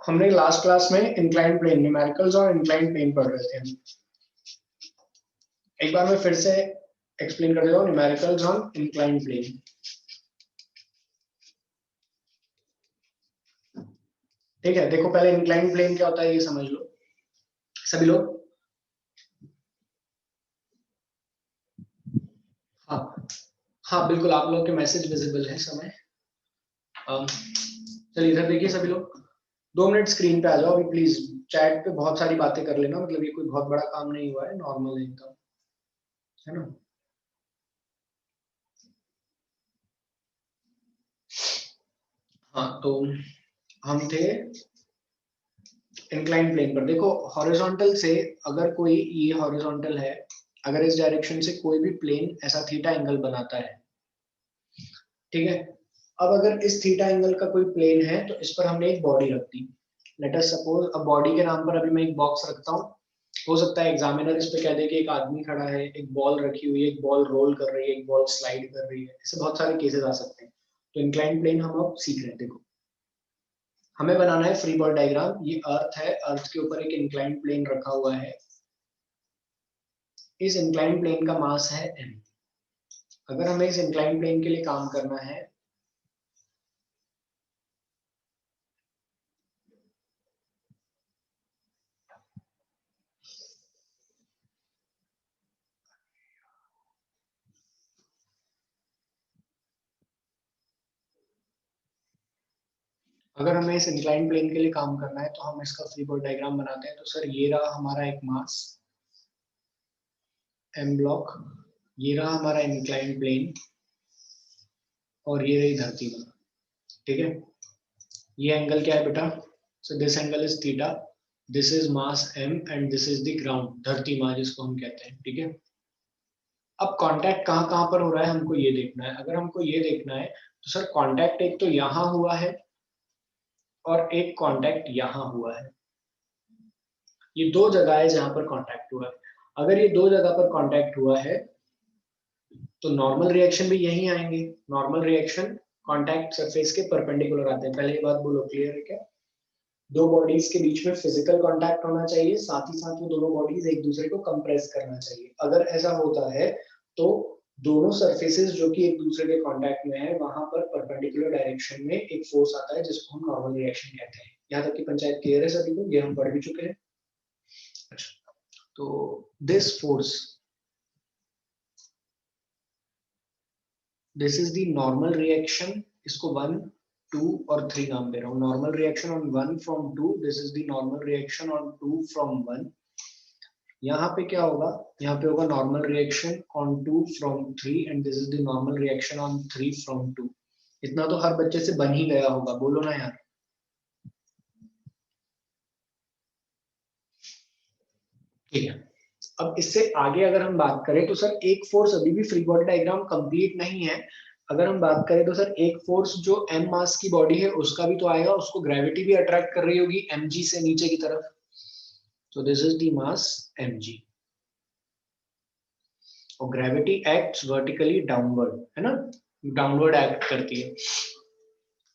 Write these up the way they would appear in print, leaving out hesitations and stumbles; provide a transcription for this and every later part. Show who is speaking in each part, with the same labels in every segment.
Speaker 1: हमने last class में incline plane numericals और इंक्लाइन प्लेन पढ़ रहे थे। एक बार मैं फिर से एक्सप्लेन कर देता हूँ न्यूमेरिकल्स ऑन इंक्लाइन प्लेन। ठीक है, देखो पहले इंक्लाइन प्लेन क्या होता है ये समझ लो सभी लोग। हाँ हाँ बिल्कुल, आप लोग के मैसेज विजिबल है समय। चलिए इधर देखिए सभी लोग, 2 मिनट स्क्रीन पे आ जाओ अभी प्लीज। चैट पे बहुत सारी बातें कर लेना, मतलब ये कोई बहुत बड़ा काम नहीं हुआ है, नॉर्मल है एकदम, है ना। हाँ तो हम थे इंक्लाइन प्लेन पर। देखो हॉरिजॉन्टल से अगर कोई, ये हॉरिजॉन्टल है, अगर इस डायरेक्शन से कोई भी प्लेन ऐसा थीटा एंगल बनाता है, ठीक है। अब अगर इस थीटा एंगल का कोई प्लेन है तो इस पर हमने एक बॉडी रख दी। लेट अस सपोज, अब बॉडी के नाम पर अभी मैं एक बॉक्स रखता हूँ। हो सकता है एग्जामिनर इस पे कह दे कि एक आदमी खड़ा है, एक बॉल रखी हुई है, एक बॉल रोल कर रही है, एक बॉल स्लाइड कर रही है, ऐसे बहुत सारे केसेस आ सकते हैं। तो इंक्लाइन प्लेन हम अब सीख रहे हैं। देखो हमें बनाना है फ्री बॉडी डायग्राम। ये अर्थ है, अर्थ के ऊपर एक इंक्लाइन प्लेन रखा हुआ है। इस इंक्लाइन प्लेन का मास है m। अगर हमें इस इंक्लाइन प्लेन के लिए काम करना है, अगर हमें इस इंक्लाइन प्लेन के लिए काम करना है तो हम इसका फ्री बॉडी डायग्राम बनाते हैं। तो सर ये रहा हमारा एक मास m ब्लॉक, ये रहा हमारा इंक्लाइन प्लेन, और ये रही धरती माँ। ठीक है, ये एंगल क्या है बेटा? So this angle is theta, this is mass m and this is the ground, धरती माँ जिसको हम कहते हैं। ठीक है, अब कांटेक्ट कहाँ कहाँ पर हो रहा है हमको ये देखना है। अगर हमको ये देखना है तो सर कांटेक्ट एक तो यहाँ हुआ है और एक कांटेक्ट यहाँ हुआ है। ये 2 जगह है जहां पर कांटेक्ट हुआ है। अगर ये 2 जगह पर कांटेक्ट हुआ है तो नॉर्मल रिएक्शन भी यहीं आएंगे। नॉर्मल रिएक्शन कांटेक्ट सरफेस के परपेंडिकुलर आते हैं। पहले ये बात बोलो, क्लियर है क्या? 2 बॉडीज के बीच में फिजिकल कांटेक्ट होना चाहिए, साथ ही साथ वो दोनों बॉडीज एक दूसरे को कंप्रेस करना चाहिए। अगर ऐसा होता है तो दोनों सरफेसेस जो कि एक दूसरे के कांटेक्ट में है, वहां पर परपेंडिकुलर डायरेक्शन में एक फोर्स आता है जिसको हम नॉर्मल रिएक्शन कहते हैं। यहाँ तक की पंचायत क्लियर है सभी को? ये हम पढ़ भी चुके हैं। अच्छा, तो this force, this is the normal reaction. इसको 1, 2 और 3 नाम दे रहा हूँ। Normal reaction on 1 from 2, this is the normal reaction on 2 from 1। यहाँ पे क्या होगा? यहाँ पे होगा normal reaction on 2 from 3 and this is the normal reaction on 3 from 2। इतना तो हर बच्चे से बन ही गया होगा, बोलो ना यार। ठीक है, अब इससे आगे अगर हम बात करें तो सर एक फोर्स, अभी भी फ्री बॉडी डायग्राम कंप्लीट नहीं है। अगर हम बात करें तो सर एक फोर्स जो m मास की बॉडी है उसका भी तो आएगा, उसको ग्रेविटी भी अट्रैक्ट कर रही होगी mg से नीचे की तरफ। तो this is the mass mg, और ग्रेविटी एक्ट्स वर्टिकली डाउनवर्ड, है ना, डाउनवर्ड एक्ट करती है।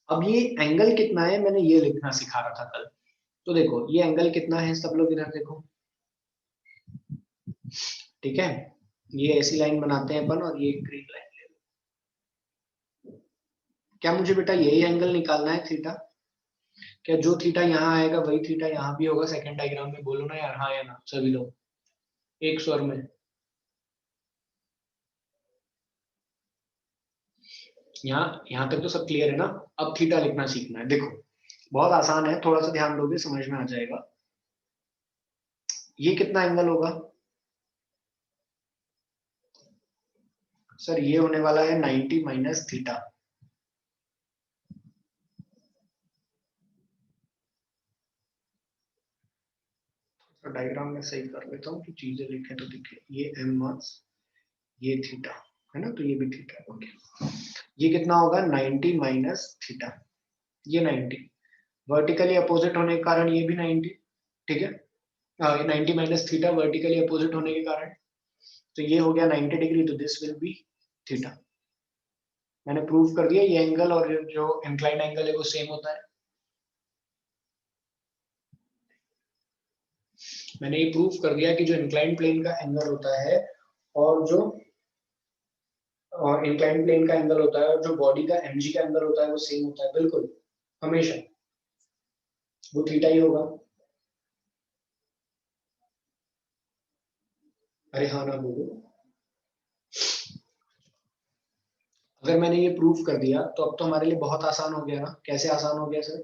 Speaker 1: अब ये एंगल कितना है मैंने ये लिखना सिखा रहा था कल। तो देखो ये एंगल कितना है, सब लोग इधर देखो। ठीक है, ये ऐसी लाइन बनाते हैं अपन और ये ग्रीन लाइन। क्या मुझे बेटा यही एंगल निकालना है थीटा? क्या जो थीटा यहाँ आएगा वही थीटा यहाँ भी होगा सेकंड डायग्राम में? बोलो ना यार, हाँ या ना सभी लोग एक स्वर में। यहाँ तक तो सब क्लियर है ना? अब थीटा लिखना सीखना है। देखो बहुत आसान है, थोड़ा सा ध्यान दोगे समझ में आ जाएगा। ये कितना एंगल होगा सर? ये होने वाला है 90 माइनस थीटा। तो डायग्राम में सही कर लेता हूँ कि चीजें लिखे तो दिखे। ये m मास, ये थीटा, है ना, तो ये भी थीटा। ओके, ये कितना होगा? 90 माइनस थीटा, ये 90 वर्टिकली अपोजिट होने के कारण ये भी 90। ठीक है, 90 माइनस थीटा वर्टिकली अपोजिट होने के कारण, तो ये हो गया 90 डिग्री, तो दिस विल बी थीटा। मैंने प्रूव कर दिया ये एंगल और जो इंक्लाइंड एंगल है वो सेम होता है। मैंने ये प्रूफ कर दिया कि जो इंक्लाइन प्लेन का एंगल होता है और जो इंक्लाइन प्लेन का एंगल होता है और जो बॉडी का mg का एंगल होता है वो सेम होता है, बिल्कुल हमेशा वो थीटा ही होगा। अरे हाँ ना बोलो। अगर मैंने ये प्रूफ कर दिया तो अब तो हमारे लिए बहुत आसान हो गया ना। कैसे आसान हो गया सर?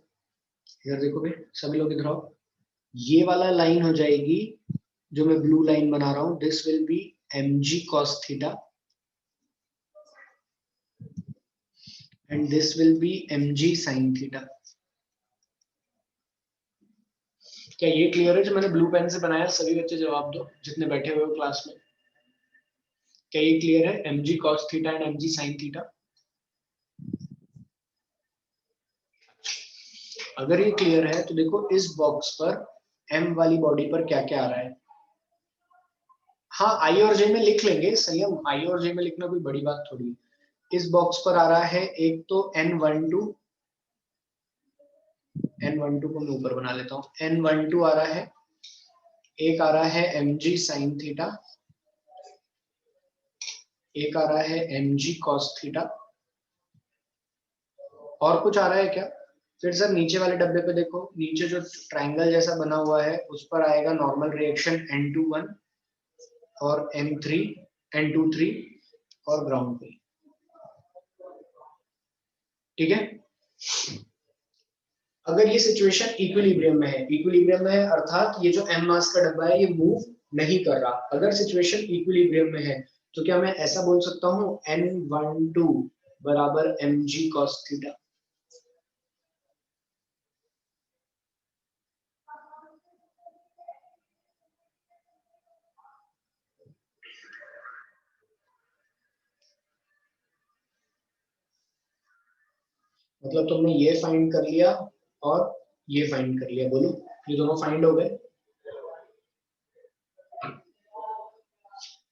Speaker 1: इधर देखो भाई, सभी लोग इधर आओ। ये वाला लाइन हो जाएगी जो मैं ब्लू लाइन बना रहा हूं, this will be mg cos theta and this will be mg sin theta. क्या ये क्लियर है? जो मैंने ब्लू पेन से बनाया, सभी बच्चे जवाब दो जितने बैठे हुए हो क्लास में। क्या ये क्लियर है? mg cos theta and mg sin theta. अगर ये क्लियर है तो देखो इस बॉक्स पर m वाली बॉडी पर क्या क्या आ रहा है। हाँ आई और जे में लिख लेंगे, संयम आई और जे में लिखना कोई बड़ी बात थोड़ी है। इस बॉक्स पर आ रहा है एक तो n12, n12 को मैं ऊपर बना लेता हूँ, n12 आ रहा है, एक आ रहा है mg sin थीटा, एक आ रहा है mg cos थीटा, और कुछ आ रहा है क्या? फिर सर नीचे वाले डब्बे पे देखो, नीचे जो ट्रायंगल जैसा बना हुआ है उस पर आएगा नॉर्मल रिएक्शन N21 और N3 N23 और ग्राउंड पे, ठीक है। अगर ये सिचुएशन इक्विलिब्रियम में है, इक्विलिब्रियम में है अर्थात ये जो m मास का डब्बा है ये मूव नहीं कर रहा, अगर सिचुएशन इक्विलिब्रियम में है तो क्या मैं ऐसा बोल सकता हूँ N12 बराबर mg cos थीटा। मतलब तुमने ये फाइंड कर लिया और ये फाइंड कर लिया, बोलो ये दोनों फाइंड हो गए।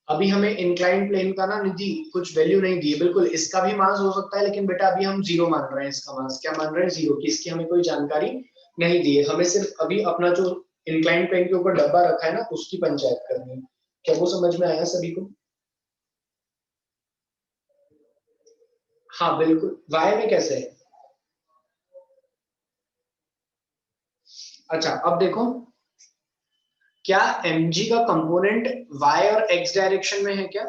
Speaker 1: अभी हमें इंक्लाइन प्लेन का ना निधि कुछ वैल्यू नहीं दी है, बिल्कुल इसका भी मास हो सकता है, लेकिन बेटा अभी हम जीरो मान रहे हैं इसका मास। क्या मान रहे हैं? जीरो की। इसकी हमें कोई जानकारी नहीं दी है, हमें सिर्फ अभी अपना जो इंक्लाइन प्लेन के ऊपर डब्बा रखा है ना उसकी पंचायत करनी है। क्या वो समझ में आया सभी को? हाँ बिल्कुल। वाई में कैसे है? अच्छा अब देखो, क्या mg का कंपोनेंट y और x डायरेक्शन में है क्या?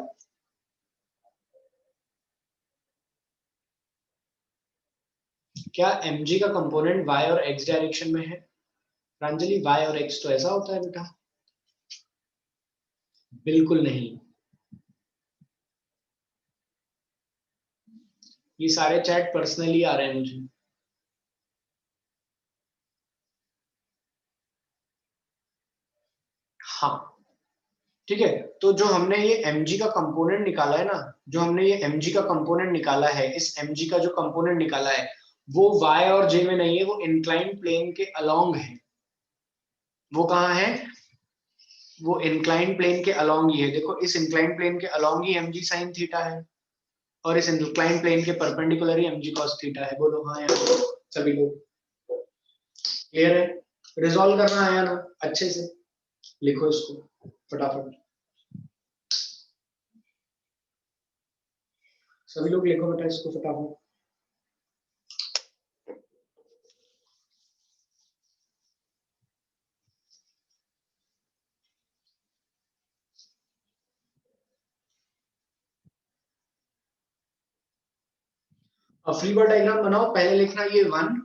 Speaker 1: क्या mg का कंपोनेंट y और x डायरेक्शन में है? प्रांजलि y और x तो ऐसा होता है बेटा। बिल्कुल नहीं। ये सारे चैट पर्सनली आ रहे हैं मुझे। हाँ ठीक है, तो जो हमने ये mg का कंपोनेंट निकाला है ना, जो हमने ये mg का कंपोनेंट निकाला है, इस mg का जो कंपोनेंट निकाला है वो y और j में नहीं है, वो इंक्लाइन प्लेन के अलोंग है। वो कहाँ है? वो इंक्लाइन प्लेन के अलोंग ही है। देखो इस इंक्लाइन प्लेन के अलोंग ही mg sin थीटा है और इस इंक्लाइन प्लेन के परपेंडिकुलर ही mg cos थीटा है। बोलो हाँ यार सभी लोग, क्लियर है? रिजॉल्व करना आया ना अच्छे से? लिखो इसको फटाफट, सभी लोग लिखो बेटा इसको फटाफट। अब फ्री बॉडी डायग्राम बनाओ, पहले लिखना ये 1,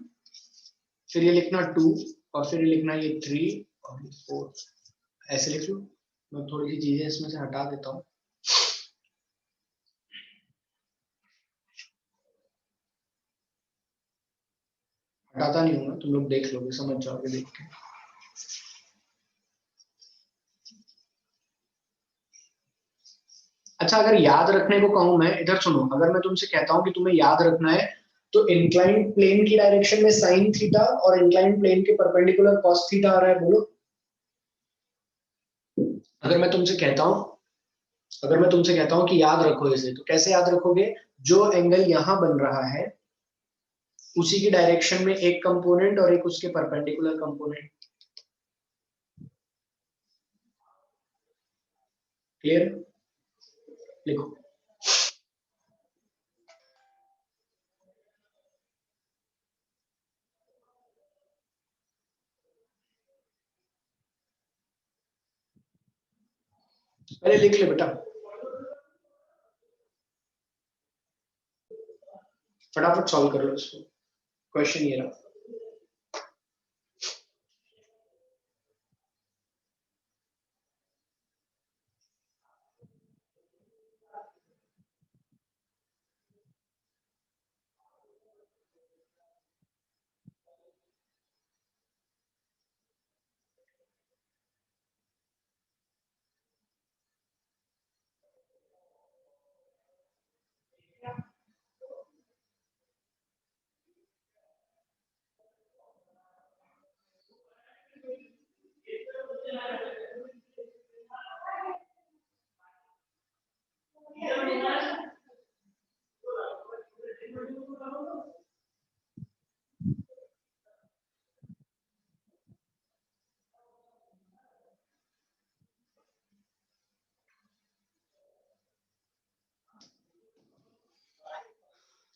Speaker 1: फिर ये लिखना 2 और फिर ये लिखना ये 3 और ये 4, ऐसे लिख लो। मैं थोड़ी सी चीजें इसमें से हटा देता हूँ। हटाता नहीं हूँ मैं, तुम लोग देख लोगे, समझ जाओगे देख के। अच्छा अगर याद रखने को कहूं मैं, इधर सुनो, अगर मैं तुमसे कहता हूं कि तुम्हें याद रखना है तो इंक्लाइन प्लेन की डायरेक्शन में साइन थीटा और इंक्लाइन प्लेन के परपेंडिकुलर कॉस थीटा आ रहा है, बोलो। अगर मैं तुमसे कहता हूं, अगर मैं तुमसे कहता हूं कि याद रखो इसे, तो कैसे याद रखोगे? जो एंगल यहां बन रहा है उसी की डायरेक्शन में एक कंपोनेंट और एक उसके परपेंडिकुलर कंपोनेंट। क्लियर? लिखो। पहले लिख ले बेटा, फटाफट सॉल्व कर लो इसको। क्वेश्चन ये रहा।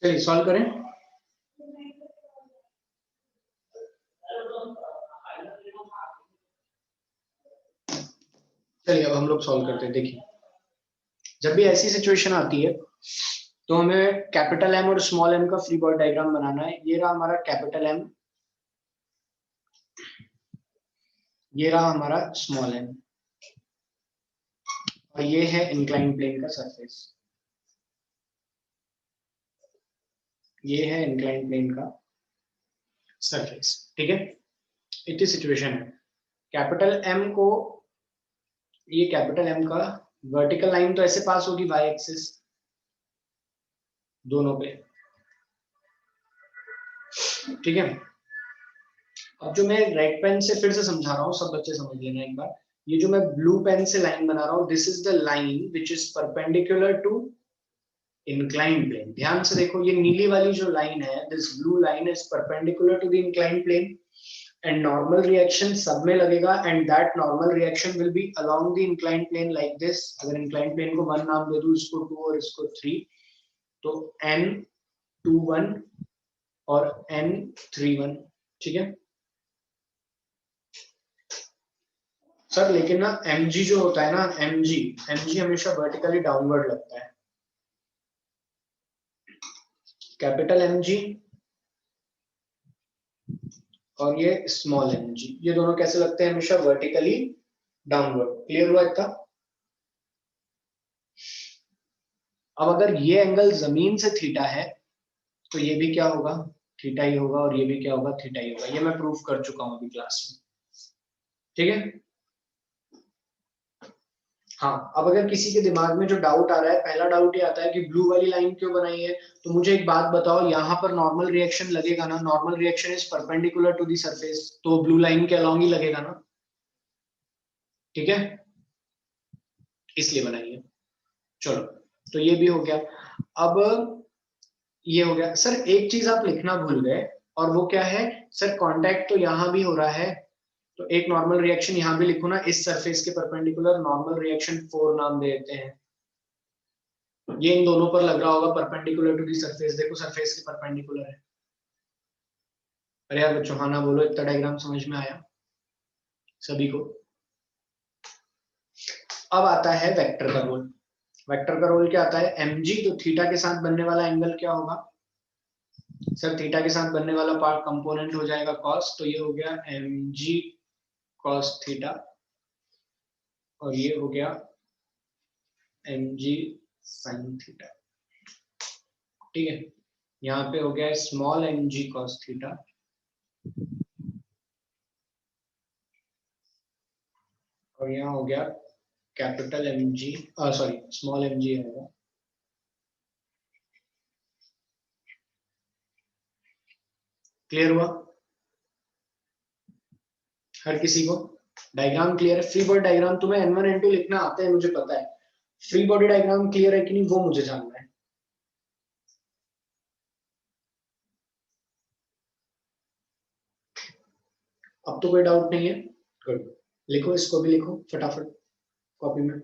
Speaker 1: चलिए सॉल्व करें। चलिए अब हम लोग सॉल्व करते हैं। देखिए, जब भी ऐसी सिचुएशन आती है तो हमें कैपिटल एम और स्मॉल एम का फ्री बॉडी डायग्राम बनाना है। ये रहा हमारा कैपिटल एम, ये रहा हमारा स्मॉल एम, और ये है इंक्लाइन प्लेन का सरफेस। ये है इंक्लाइन प्लेन का सरफेस। ठीक है, इतनी सिचुएशन है। कैपिटल एम को, ये कैपिटल एम का वर्टिकल लाइन तो ऐसे पास होगी वाई एक्सिस दोनों पे। ठीक है, अब जो मैं रेड पेन से फिर से समझा रहा हूँ, सब बच्चे समझ लेना एक बार। ये जो मैं ब्लू पेन से लाइन बना रहा हूँ, this is the line which is perpendicular to incline plane. ध्यान से देखो, ये नीली वाली जो लाइन है, this blue line is perpendicular to the incline plane, and normal reaction सब में लगेगा, and that normal reaction will be along the incline plane like this. अगर इंक्लाइन प्लेन को 1 नाम दे दूं, इसको 2 और इसको 3, तो N21 और N31। ठीक है सर, लेकिन ना mg जो होता है ना, mg हमेशा वर्टिकली डाउनवर्ड लगता है। कैपिटल mg और ये स्मॉल mg, ये दोनों कैसे लगते हैं? हमेशा वर्टिकली डाउनवर्ड। क्लियर हुआ इतना? अब अगर ये एंगल जमीन से थीटा है तो ये भी क्या होगा? थीटा ही होगा, और ये भी क्या होगा? थीटा ही होगा। ये मैं प्रूफ कर चुका हूं अभी क्लास में। ठीक है, हाँ। अब अगर किसी के दिमाग में जो डाउट आ रहा है, पहला डाउट ये आता है कि ब्लू वाली लाइन क्यों बनाई है, तो मुझे एक बात बताओ, यहाँ पर नॉर्मल रिएक्शन लगेगा ना? Normal reaction is perpendicular to the surface, तो ब्लू लाइन के अलॉन्ग ही लगेगा ना? ठीक है, इसलिए बनाई है। चलो, तो ये भी हो गया। अब ये हो गया। सर एक चीज आप लिखना भूल गए, और वो क्या है? सर कांटेक्ट तो यहाँ भी हो रहा है, तो एक नॉर्मल रिएक्शन यहाँ भी लिखो ना, इस सरफेस के परपेंडिकुलर। नॉर्मल रिएक्शन 4 नाम दे देते हैं। ये इन दोनों पर लग रहा होगा, परपेंडिकुलर टू दी सरफेस। देखो सरफेस के परपेंडिकुलर है। अरे यार बच्चों, हाँ ना बोलो, इतना डायग्राम समझ में आया सभी को? अब आता है वेक्टर का रोल। वेक्टर का रोल क्या आता है? mg, तो थीटा के साथ बनने वाला एंगल क्या होगा? सर थीटा के साथ बनने वाला पार्ट कंपोनेंट हो जाएगा cos, तो ये हो गया mg cos थीटा, और ये हो गया mg sin थीटा। ठीक है, यहाँ पे हो गया स्मॉल mg cos थीटा, और यहाँ हो गया capital mg, sorry small mg आएगा। क्लियर हुआ हर किसी को? डायग्राम क्लियर है? फ्री बॉडी डायग्राम तुम्हें n1 n2 लिखना आता है, मुझे पता है। फ्री बॉडी डायग्राम क्लियर है कि नहीं, वो मुझे जानना है। अब तो कोई डाउट नहीं है? गुड, लिखो, इसको भी लिखो फटाफट कॉपी में।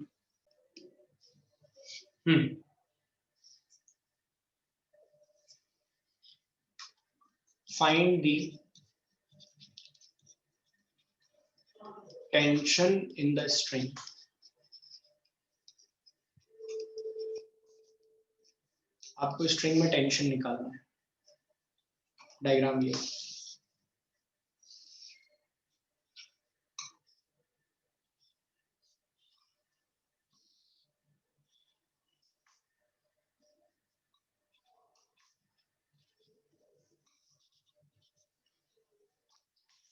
Speaker 1: Find the tension in the string. आपको स्ट्रिंग में टेंशन निकालना है. डायग्राम ये.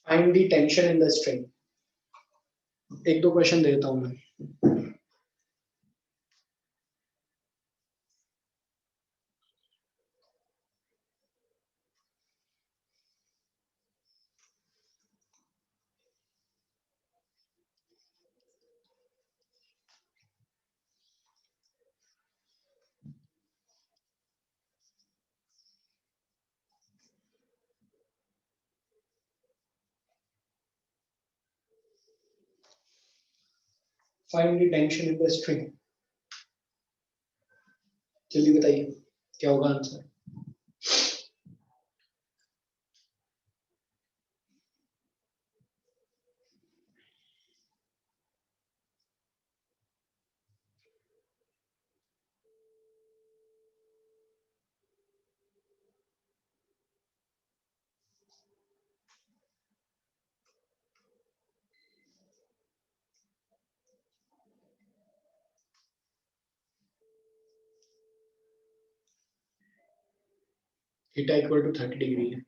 Speaker 1: Find the tension in the string. एक दो क्वेश्चन देता हूं मैं. Find the tension in the string. जल्दी बताइए क्या होगा answer. Theta equal to 30 degree है.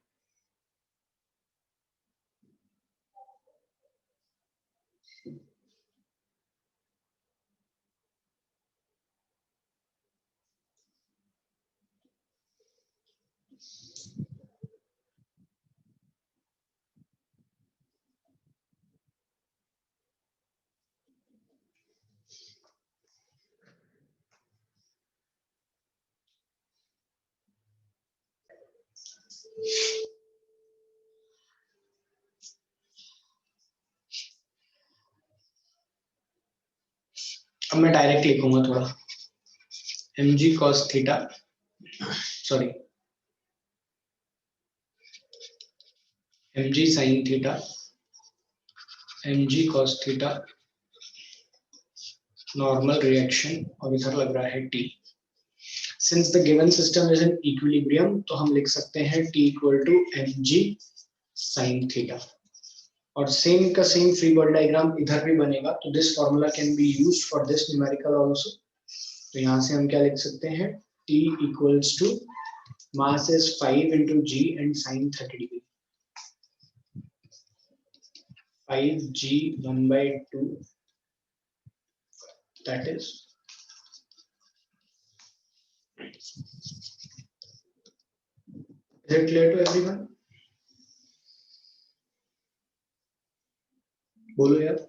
Speaker 1: अब मैं डायरेक्ट लिखूंगा थोड़ा. mg cos theta, sorry, mg sin theta, mg cos theta, normal reaction, और इधर लग रहा है t. Since the given system is in equilibrium तो हम लिख सकते हैं t equal to mg sin theta. और सेम का सेम फ्री बॉडी डायग्राम इधर भी बनेगा. तो this formula can be used for this numerical also. तो यहाँ से हम क्या लिख सकते हैं, t equals to mass is 5 into g and sin 30 degree. 5g 1/2, that is it clear to everyone? बोलो यार.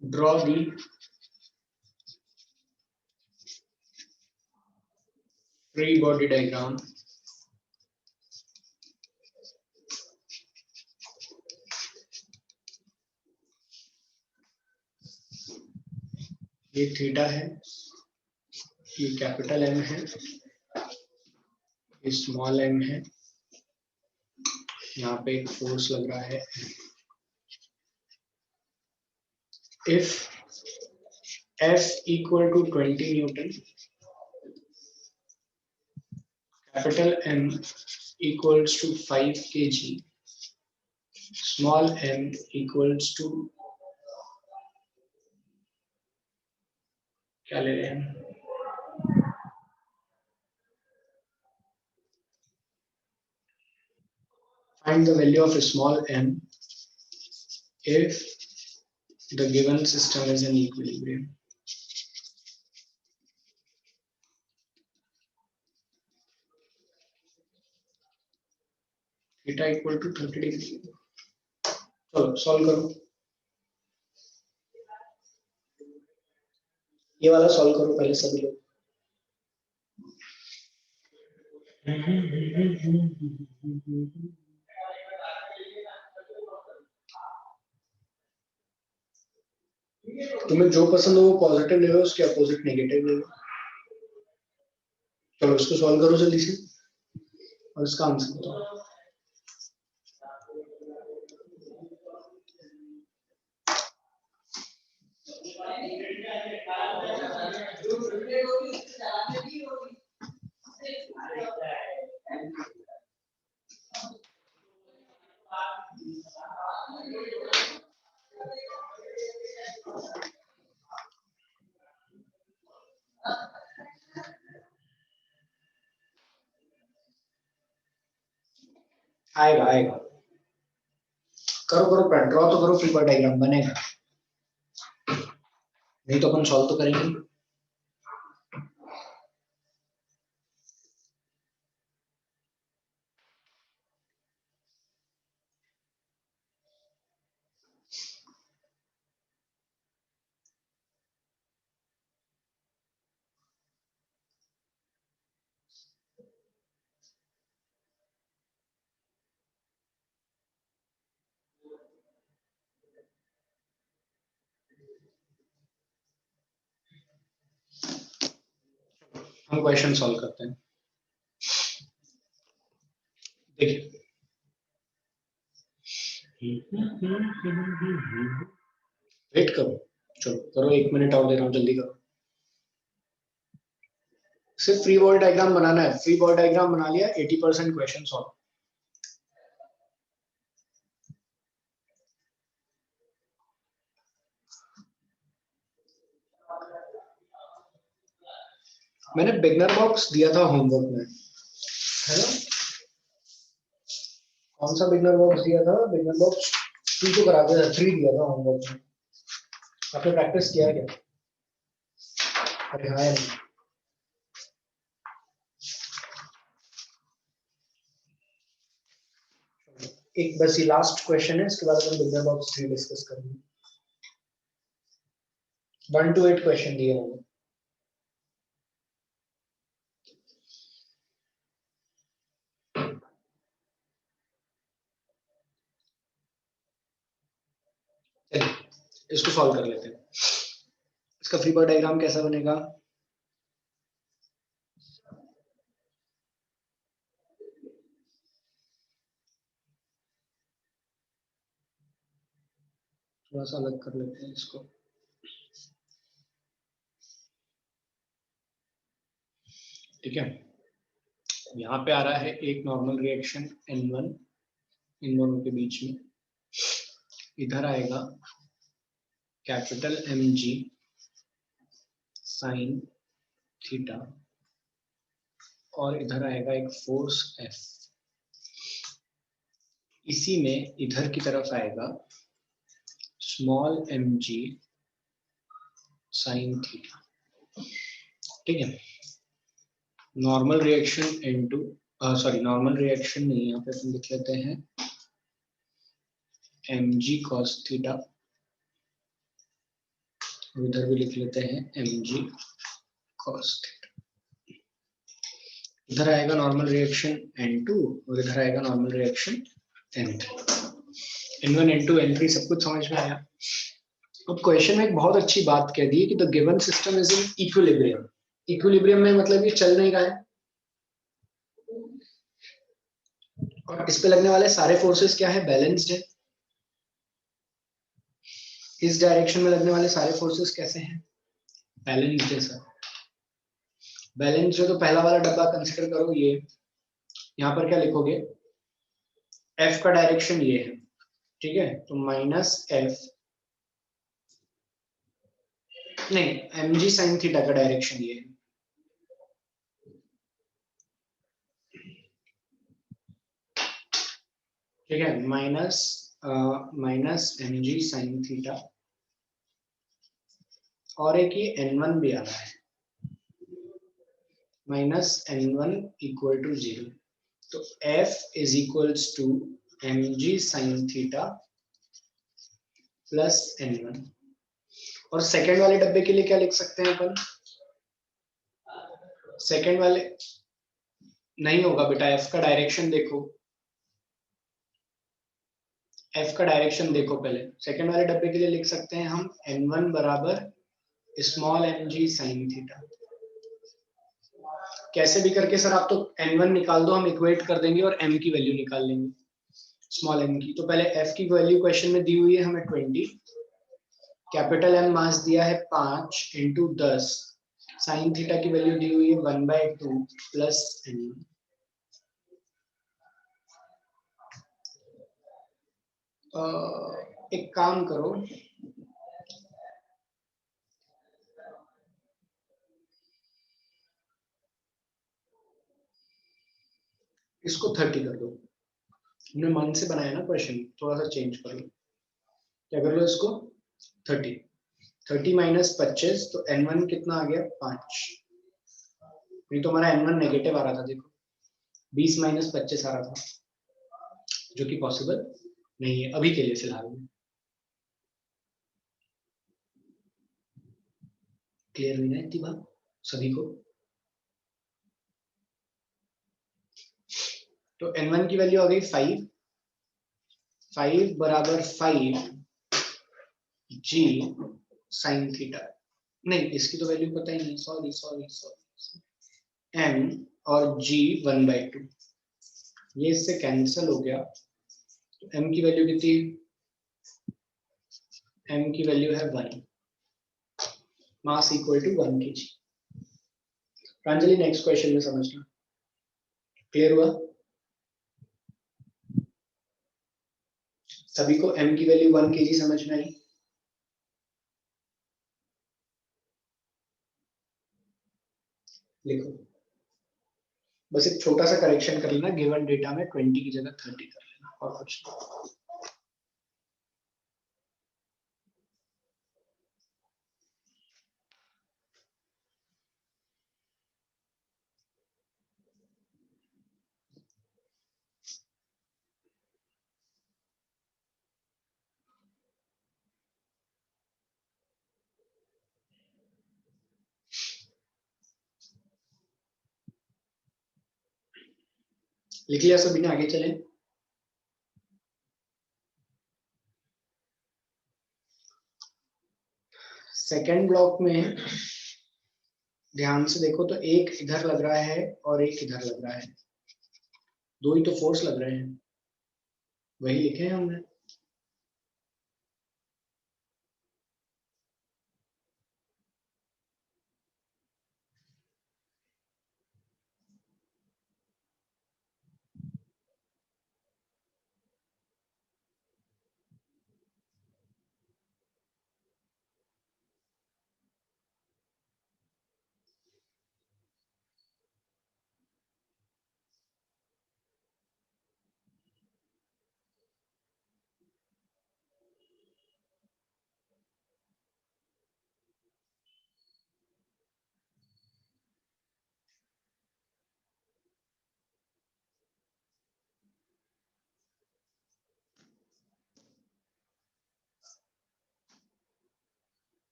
Speaker 1: Draw the free body diagram ये थीटा है, ये कैपिटल M है, ये स्मॉल m है, यहाँ पे एक फोर्स लग रहा है. If F equal to 20 Newton, capital M equals to 5 kg, small m equals to क्या ले रहे हैं, find the value of a small m if the given system is in equilibrium. Theta equal to 30 degree. चलो solve करो. ये वाला solve करो पहले सभी लोग. तुम्हें जो पसंद हो वो पॉजिटिव ले लो, उसके अपोजिट नेगेटिव ले लो। चलो इसको सॉल्व करो जल्दी से और इसका आंसर बताओ। आएगा आएगा, करो करो, ड्रॉ तो करो, फ्री बॉडी डायग्राम बनेगा, नहीं तो अपन सॉल्व तो करेंगे। हम क्वेश्चन सॉल्व करते हैं। देखिए वेट करो, चलो करो, 1 मिनट और दे रहा हूँ, जल्दी करो। सिर्फ फ्री बॉडी डायग्राम बनाना है, फ्री बॉडी डायग्राम बना लिया, 80% क्वेश्चन सॉल्व। मैंने बिगनर बॉक्स दिया था होमवर्क में, है ना? कौन सा बिगनर बॉक्स दिया था? बिगनर बॉक्स 2 तो करा दिया था, 3 दिया था होमवर्क में। आपने प्रैक्टिस किया क्या? अरे हाँ यार, एक बस ये लास्ट क्वेश्चन है, इसके बाद हम बिगनर बॉक्स 3 डिस्कस करेंगे। 1 to 8 क्वेश्चन दिए होंगे। चलिए इसको सॉल्व कर लेते हैं। इसका फ्री बॉडी डायग्राम कैसा बनेगा? थोड़ा सा अलग कर लेते हैं इसको। ठीक है, यहाँ पे आ रहा है एक नॉर्मल रिएक्शन N1 इन दोनों के बीच में, इधर आएगा कैपिटल mg साइन थीटा, और इधर आएगा एक फोर्स F। इसी में इधर की तरफ आएगा स्मॉल mg साइन थीटा। ठीक है, normal reaction N2, sorry normal reaction नहीं, यहाँ पे अपन लिख लेते हैं mg cos थीटा, इधर भी लिख लेते हैं mg cos थीटा। इधर आएगा नॉर्मल रिएक्शन N2 और इधर आएगा normal reaction N3। N1 N2 N3 सब कुछ समझ में आया? अब क्वेश्चन में एक बहुत अच्छी बात कह दी है कि the given system is in equilibrium. Equilibrium में मतलब ये चल नहीं रहा है, और इस पे लगने वाले सारे फोर्सेस क्या है? बैलेंस्ड है। इस डायरेक्शन में लगने वाले सारे फोर्सेस कैसे हैं? बैलेंस्ड है सर। बैलेंस्ड है तो पहला वाला डब्बा कंसीडर करो, ये यहाँ पर क्या लिखोगे? F का डायरेक्शन ये है, ठीक है, तो माइनस F, नहीं mg साइन थीटा का डायरेक्शन ये है, ठीक है, माइनस mg साइन थीटा, और एक ये n1 भी आ रहा है, माइनस n1 इक्वल टू 0। तो F is equals to mg sine theta plus n1। और सेकेंड वाले डब्बे के लिए क्या लिख सकते हैं अपन? सेकेंड वाले नहीं होगा बेटा, F का डायरेक्शन देखो, एफ का डायरेक्शन देखो पहले, सेकंड वाले डब्बे के लिए लिख सकते हैं हम n1 बराबर स्मॉल mg साइन थीटा। कैसे भी करके सर आप तो n1 निकाल दो, हम इक्वेट कर देंगे और m की वैल्यू निकाल लेंगे स्मॉल m की। तो पहले f की वैल्यू क्वेश्चन में दी हुई है हमें 20, कैपिटल M मास दिया है 5 इंटू 10, साइन थीटा की वैल्यू दी हुई है 1/2 प्लस n1। एक काम करो, इसको 30 कर दो। हमने मन से बनाया ना क्वेश्चन, थोड़ा सा चेंज कर लो। क्या कर लो इसको 30, 30 माइनस 25, तो n1 कितना आ गया 5। नहीं तो हमारा n1 नेगेटिव आ रहा था, देखो 20 माइनस 25 आ रहा था, जो कि पॉसिबल नहीं है अभी के लिए फिलहाल में। क्लियर हुई ना इतनी बात सभी को? तो n1 की वैल्यू आ गई 5, 5 बराबर 5 g साइन थीटा। नहीं इसकी तो वैल्यू पता ही नहीं, सॉरी सॉरी सॉरी, m और g 1/2, ये इससे कैंसिल हो गया। तो m की वैल्यू कितनी, m की वैल्यू है 1, mass equal to 1 kg। Pranjali next question में समझना, क्लियर हुआ सभी को? m की वैल्यू 1 kg समझ में आई? लिखो, बस एक छोटा सा करेक्शन कर लेना, गिवन डेटा में 20 की जगह 30 कर लेना, और कुछ नहीं। लिख लिया सभी ने? आगे चले। सेकेंड ब्लॉक में ध्यान से देखो तो एक इधर लग रहा है और एक इधर लग रहा है, दो ही तो फोर्स लग रहे हैं, वही लिखे हैं हमने।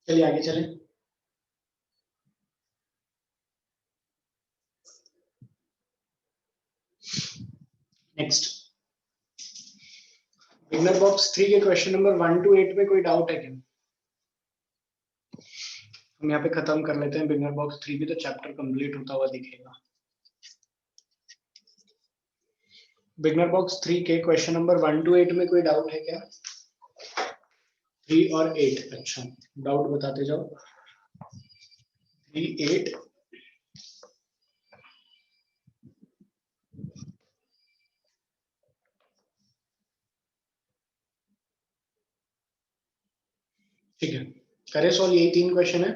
Speaker 1: चलिए आगे चले। नेक्स्ट, बिगनर बॉक्स 3 के क्वेश्चन नंबर 1 to 8 में कोई डाउट है क्या? हम यहाँ पे खत्म कर लेते हैं बिगनर बॉक्स 3 भी, तो चैप्टर कंप्लीट होता हुआ दिखेगा। बिगनर बॉक्स 3 के क्वेश्चन नंबर 1 to 8 में कोई डाउट है क्या? 3 और 8, अच्छा डाउट बताते जाओ। 3, 8, ठीक है करे सॉल्व, यही 3 क्वेश्चन है।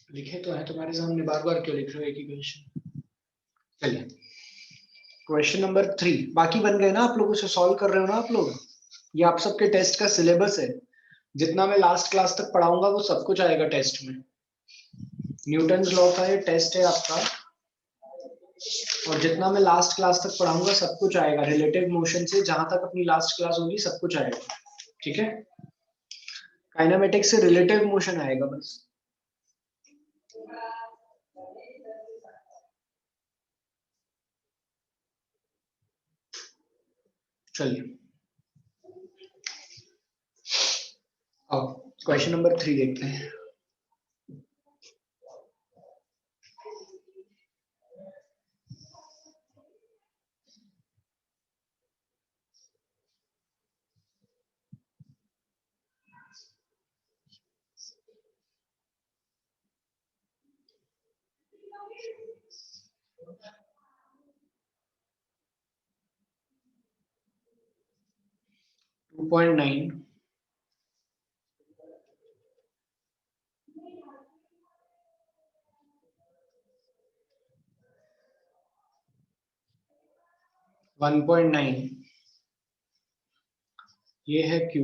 Speaker 1: लिखे तो है तुम्हारे सामने, बार बार क्यों लिख रहे हो एक ही क्वेश्चन? चलिए क्वेश्चन नंबर 3, बाकी बन गए ना आप लोगों से? सॉल्व कर रहे हो ना आप लोग? ये आप सबके टेस्ट का सिलेबस है, जितना मैं लास्ट क्लास तक पढ़ाऊंगा वो सब कुछ आएगा टेस्ट में। न्यूटन्स लॉ का ये टेस्ट है आपका, और जितना मैं लास्ट क्लास तक पढ़ाऊंगा सब कुछ आएगा, रिलेटिव मोशन से जहां तक अपनी लास्ट क्लास होगी सब कुछ आएगा, ठीक है? काइनेमेटिक्स से रिलेटिव मोशन आएगा बस। चलिए अब क्वेश्चन नंबर 3 देखते हैं। टू पॉइंट 9 1.9 ये है Q।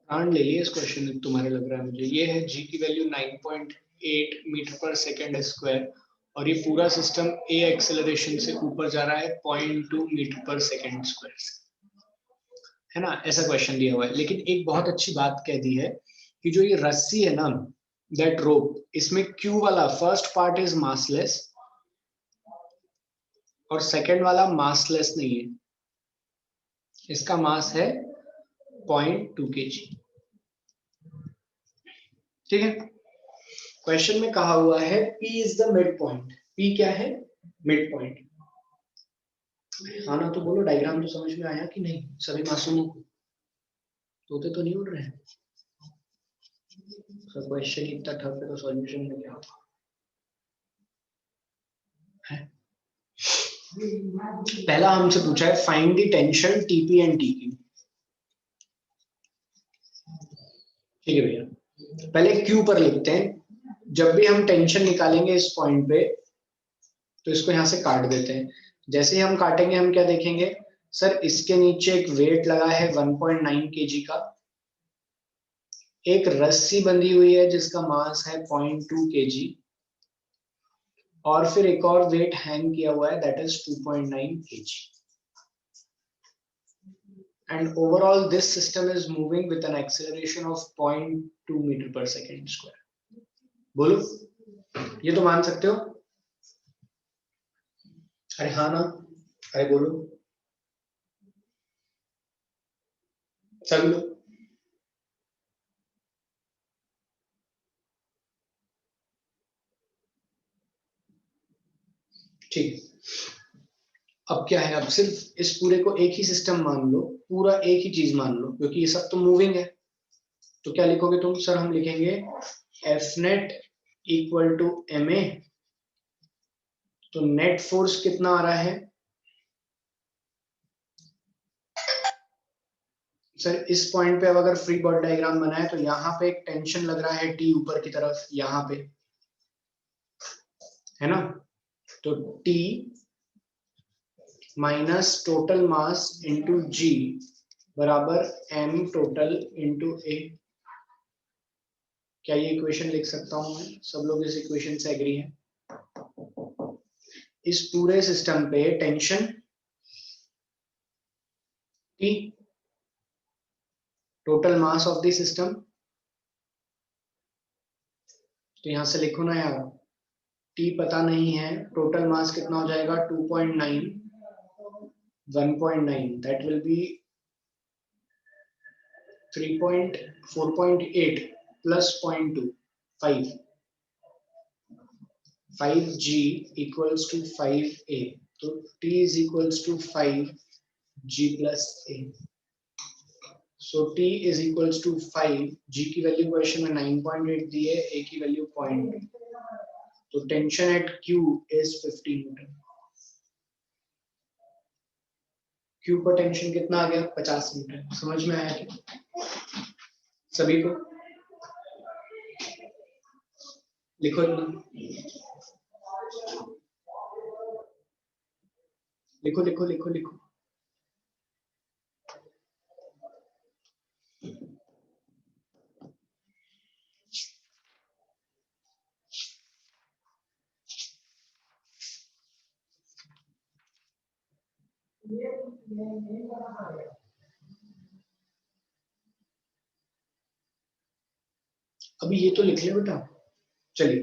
Speaker 1: कांड ले लिए इस क्वेश्चन में, तुम्हारे लग रहा है मुझे। ये है G की वैल्यू 9.8 मीटर पर सेकेंड स्क्वायर और ये पूरा सिस्टम A एक्सेलरेशन से ऊपर जा रहा है 0.2 मीटर पर सेकेंड स्क्वायर से, है ना। ऐसा क्वेश्चन दिया हुआ है, लेकिन एक बहुत अच्छी बात कह दी है कि जो ये रस्सी है ना, दैट रोप, इसमें Q वाला फर्स्ट पार्ट इज मासलेस और सेकेंड वाला मासलेस नहीं है, इसका मास है 0.2 kg। ठीक है, क्वेश्चन में कहा हुआ है P is the mid point. P क्या है? Mid point. हाँ ना, तो बोलो डायग्राम तो समझ में आया कि नहीं सभी मासूमों को? तोते तो नहीं उड़ रहे हैं। तो क्वेश्चन इतना टफ है तो सॉल्यूशन में क्या होगा? पहला हमसे पूछा है find the tension TP and TQ. ठीक है भैया, पहले क्यू पर लिखते हैं। जब भी हम टेंशन निकालेंगे इस पॉइंट पे तो इसको यहां से काट देते हैं। जैसे ही हम काटेंगे हम क्या देखेंगे, सर इसके नीचे एक वेट लगा है 1.9 kg का, एक रस्सी बंधी हुई है जिसका मास है 0.2 kg, और फिर एक और वेट हैंग किया हुआ है that is 2.9 kg। And overall this system is moving with an acceleration of 0.2 meter per second square। बोलो, ये तो मान सकते हो? अरे हाँ ना, अरे बोलो सभी लोग। ठीक, अब क्या है, अब सिर्फ इस पूरे को एक ही सिस्टम मान लो, पूरा एक ही चीज मान लो, क्योंकि ये सब तो मूविंग है। तो क्या लिखोगे तुम? सर हम लिखेंगे F net equal to M A. तो नेट फोर्स कितना आ रहा है सर? इस पॉइंट पे अब अगर फ्री बॉडी डायग्राम बनाए तो यहाँ पे एक टेंशन लग रहा है टी ऊपर की तरफ, यहाँ पे, है ना। तो T minus total mass into g बराबर एम टोटल इंटू ए। क्या ये इक्वेशन लिख सकता हूं मैं? सब लोग इस इक्वेशन से एग्री हैं? इस पूरे सिस्टम पे tension T, total mass of the system, तो यहां से लिखो ना यार, टी पता नहीं है, टोटल मास कितना हो जाएगा 2.9, 1.9 that will be 4.8 plus 0.2 5 5g equals to 5a। तो t is equals to 5g plus a। So t is equals to 5, g की वैल्यू क्वेश्चन में 9.8 दी है, a की वैल्यू 0.2, तो tension at q is 15 newton. q पर tension कितना आ गया? 50 न्यूटन। समझ में आया क्या सभी को? लिखो लिखो लिखो लिखो लिखो। अभी ये तो लिख ले बेटा। चलिए,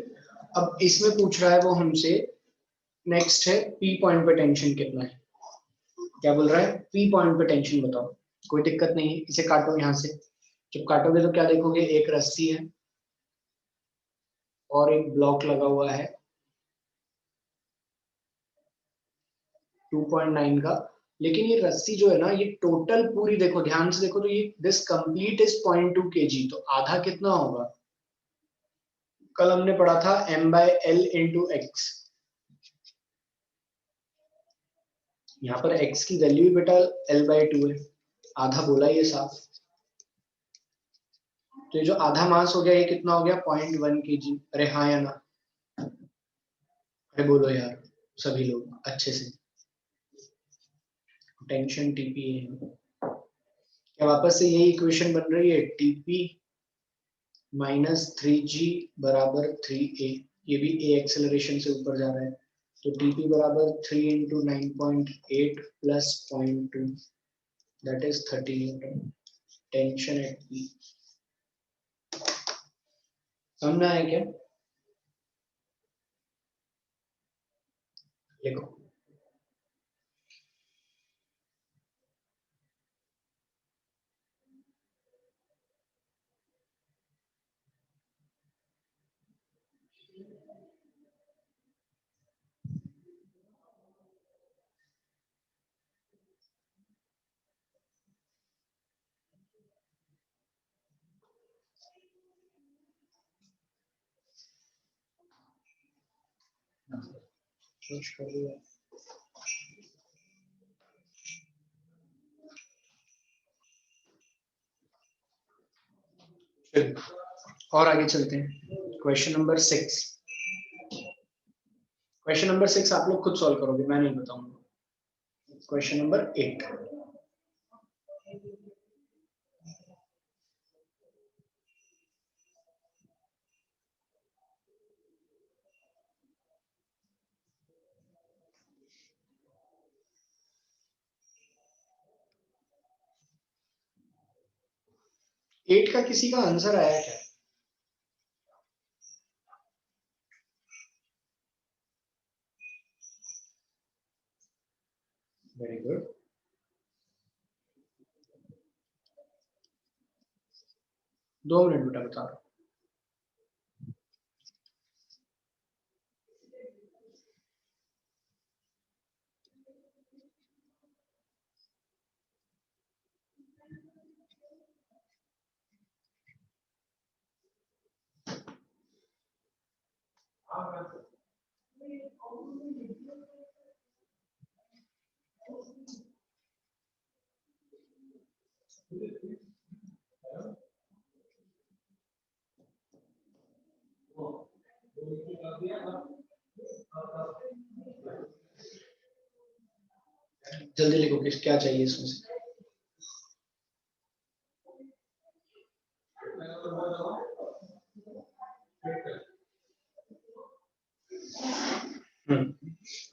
Speaker 1: अब इसमें पूछ रहा है वो हमसे नेक्स्ट है पी पॉइंट पे टेंशन कितना है। क्या बोल रहा है, पी पॉइंट पे टेंशन बताओ। कोई दिक्कत नहीं है, इसे काटो यहाँ से। जब काटोगे तो क्या देखोगे, एक रस्सी है और एक ब्लॉक लगा हुआ है 2.9 का। लेकिन ये रस्सी जो है ना, ये टोटल पूरी देखो, ध्यान से देखो तो ये दिस कंप्लीट इज 0.2 kg, तो आधा कितना होगा। कल हमने पढ़ा था m/l इंटू एक्स। यहाँ पर x की वैल्यू ही बेटा l/2 है, आधा बोला ये साफ। तो ये जो आधा मास हो गया, ये कितना हो गया 0.1 kg। अरे हाँ या ना, अरे बोलो यार सभी लोग अच्छे से। टेंशन टीपी है, क्या वापस से यही इक्वेशन बन रही है, टीपी माइनस 3g बराबर 3a। ये भी a एक्सेलरेशन से ऊपर जा रहा है, तो टीपी बराबर 3 into 9.8 plus 0.2 that is 30 Newton. Tension eight P, समझना है क्या। देखो सोच कर लिया। और आगे चलते हैं, क्वेश्चन नंबर 6। क्वेश्चन नंबर 6 आप लोग खुद सॉल्व करोगे, मैं नहीं बताऊंगा। क्वेश्चन नंबर 8, 8 का किसी का आंसर आया क्या। Very good. 2 मिनट बेटा बता रहा हूँ। जल्दी लिखो किस क्या चाहिए इसमें से।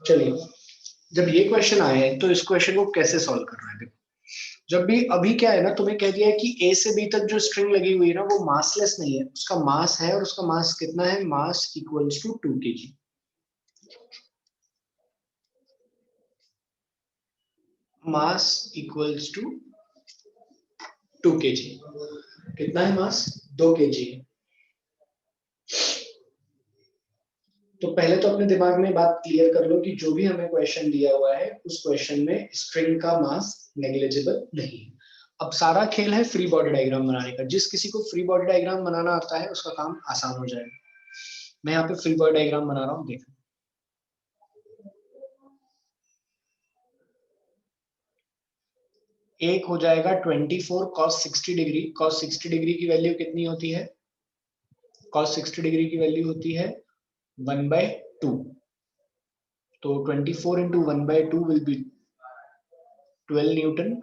Speaker 1: चलिए, जब ये क्वेश्चन आए हैं तो इस क्वेश्चन को कैसे सॉल्व करना है। देखो, जब भी अभी क्या है ना, तुम्हें कह दिया है कि ए से बी तक जो स्ट्रिंग लगी हुई है ना, वो मासलेस नहीं है, उसका मास है। और उसका मास कितना है, mass equals to 2 kg। Mass equals to 2 kg। कितना है मास, 2 kg। तो पहले तो अपने दिमाग में बात क्लियर कर लो कि जो भी हमें क्वेश्चन दिया हुआ है, उस क्वेश्चन में स्ट्रिंग का मास नेग्लिजिबल नहीं है। अब सारा खेल है फ्री बॉडी डायग्राम बनाने का। जिस किसी को फ्री बॉडी डायग्राम बनाना आता है, उसका काम आसान हो जाएगा। मैं यहाँ पे फ्री बॉडी डायग्राम बना रहा हूँ, देखो। एक हो जाएगा 24 cos 60 डिग्री। cos 60 डिग्री की वैल्यू कितनी होती है, cos 60 डिग्री की वैल्यू होती है 1/2। तो 24 इंटू 1/2 विल बी 12 न्यूटन।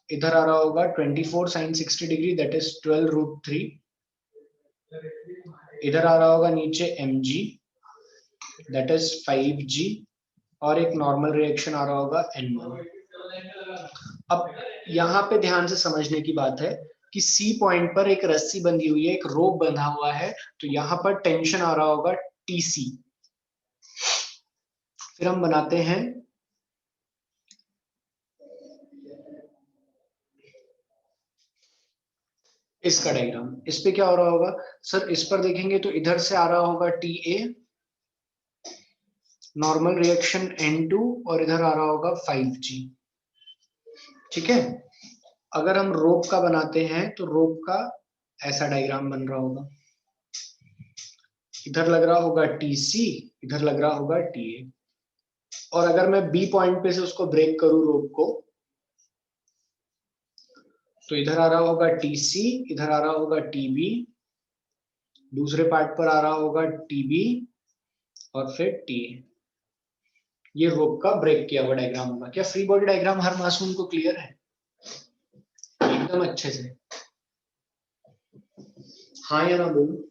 Speaker 1: इधर आ रहा होगा 24 sin 60 डिग्री, दैट इज 12√3। इधर आ रहा होगा नीचे mg, दैट इज 5g। और एक नॉर्मल रिएक्शन आ रहा होगा n1। अब यहाँ पे ध्यान से समझने की बात है कि सी पॉइंट पर एक रस्सी बंधी हुई है, एक रोप बंधा हुआ है, तो यहाँ पर टेंशन आ रहा होगा टीसी। फिर हम बनाते हैं इसका डायग्राम। इस पे क्या हो रहा होगा सर, इस पर देखेंगे तो इधर से आ रहा होगा TA नॉर्मल रिएक्शन N2 और इधर आ रहा होगा 5G। ठीक है, अगर हम रोप का बनाते हैं तो रोप का ऐसा डायग्राम बन रहा होगा, इधर लग रहा होगा TC, इधर लग रहा होगा TA। और अगर मैं B पॉइंट पे से उसको ब्रेक करूं रोप को, तो इधर आ रहा होगा TC, इधर आ रहा होगा TB, दूसरे पार्ट पर आ रहा होगा TB और फिर TA। ये रोप का ब्रेक किया हुआ डायग्राम होगा। क्या फ्री बॉडी डायग्राम हर मासूम को क्लियर है एकदम अच्छे से? हाँ या ना बोलो।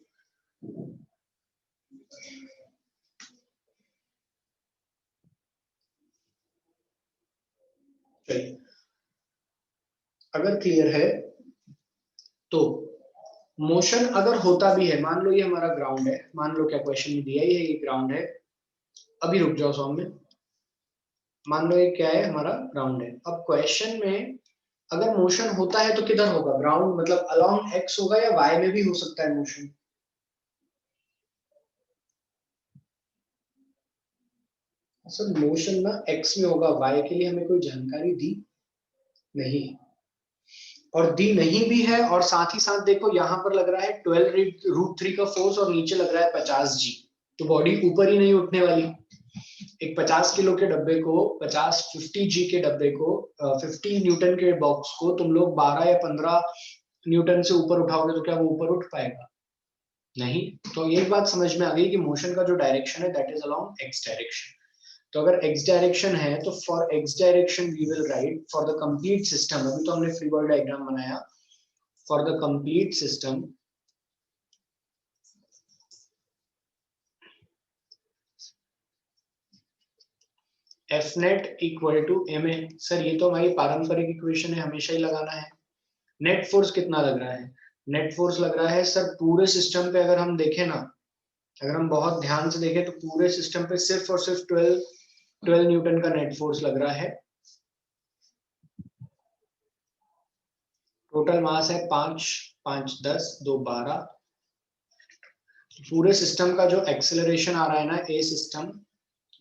Speaker 1: चलिए, अगर क्लियर है तो मोशन अगर होता भी है, मान लो ये हमारा ग्राउंड है, मान लो क्या क्वेश्चन में दिया ही है ये ग्राउंड है, अभी रुक जाओ सॉन्ग में, मान लो ये क्या है हमारा ग्राउंड है। अब क्वेश्चन में अगर मोशन होता है तो किधर होगा ग्राउंड, मतलब अलोंग एक्स होगा या वाई में भी हो सकता है मोशन? असल मोशन ना एक्स में होगा, वाई के लिए हमें कोई जानकारी दी नहीं, और दी नहीं भी है। और साथ ही साथ देखो यहाँ पर लग रहा है 12√3 का फोर्स और नीचे लग रहा है 50G, तो बॉडी ऊपर ही नहीं उठने वाली। एक 50 किलो के डब्बे को 50 जी के डब्बे को 50 न्यूटन के बॉक्स को तुम लोग 12 या 15 न्यूटन से ऊपर उठाओगे तो क्या वो ऊपर उठ पाएगा? नहीं। तो एक बात समझ में आ गई कि मोशन का जो डायरेक्शन है that is along X direction. तो अगर एक्स डायरेक्शन है तो for X direction we will write for the complete system, अभी तो हमने फ्री बॉडी डायग्राम बनाया, for the complete system F net equal to M A. Sir ये तो हमारी पारंपरिक इक्वेशन है, हमेशा ही लगाना है। नेट फोर्स कितना लग रहा है? नेट फोर्स लग रहा है सर पूरे सिस्टम पे, अगर हम देखें ना, अगर हम बहुत ध्यान से देखें तो पूरे सिस्टम पे सिर्फ और सिर्फ 12 न्यूटन का नेट फोर्स लग रहा है। टोटल मास है 5, 5 10 2 12। पूरे सिस्टम का जो एक्सेलरेशन आ रहा है ना ए सिस्टम,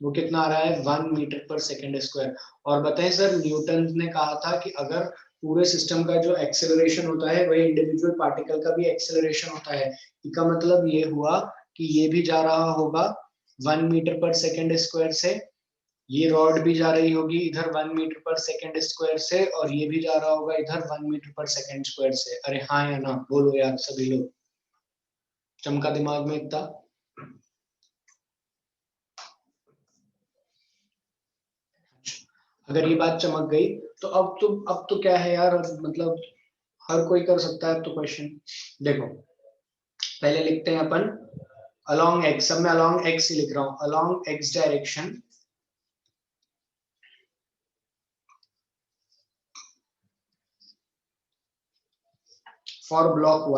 Speaker 1: वो कितना आ रहा है 1 मीटर पर सेकेंड स्क्वायर। और बताएं सर, न्यूटन ने कहा था कि अगर पूरे सिस्टम का जो एक्सेलरेशन होता है वही इंडिविजुअल पार्टिकल का भी एक्सेलरेशन होता है। इसका मतलब ये हुआ कि ये भी जा रहा होगा 1 मीटर पर सेकेंड स्क्वायर से, ये रॉड भी जा रही होगी इधर 1 मीटर पर सेकेंड स्क्वायर से, और ये भी जा रहा होगा इधर 1 मीटर पर सेकेंड स्क्वायर से। अरे हाँ या ना बोलो यार सभी लोग, चमका दिमाग में इतना? अगर ये बात चमक गई तो अब तो क्या है यार, मतलब हर कोई कर सकता है अब तो क्वेश्चन। देखो पहले लिखते हैं अपन अलोंग एक्स, अब मैं अलोंग एक्स लिख रहा हूं, along X direction for block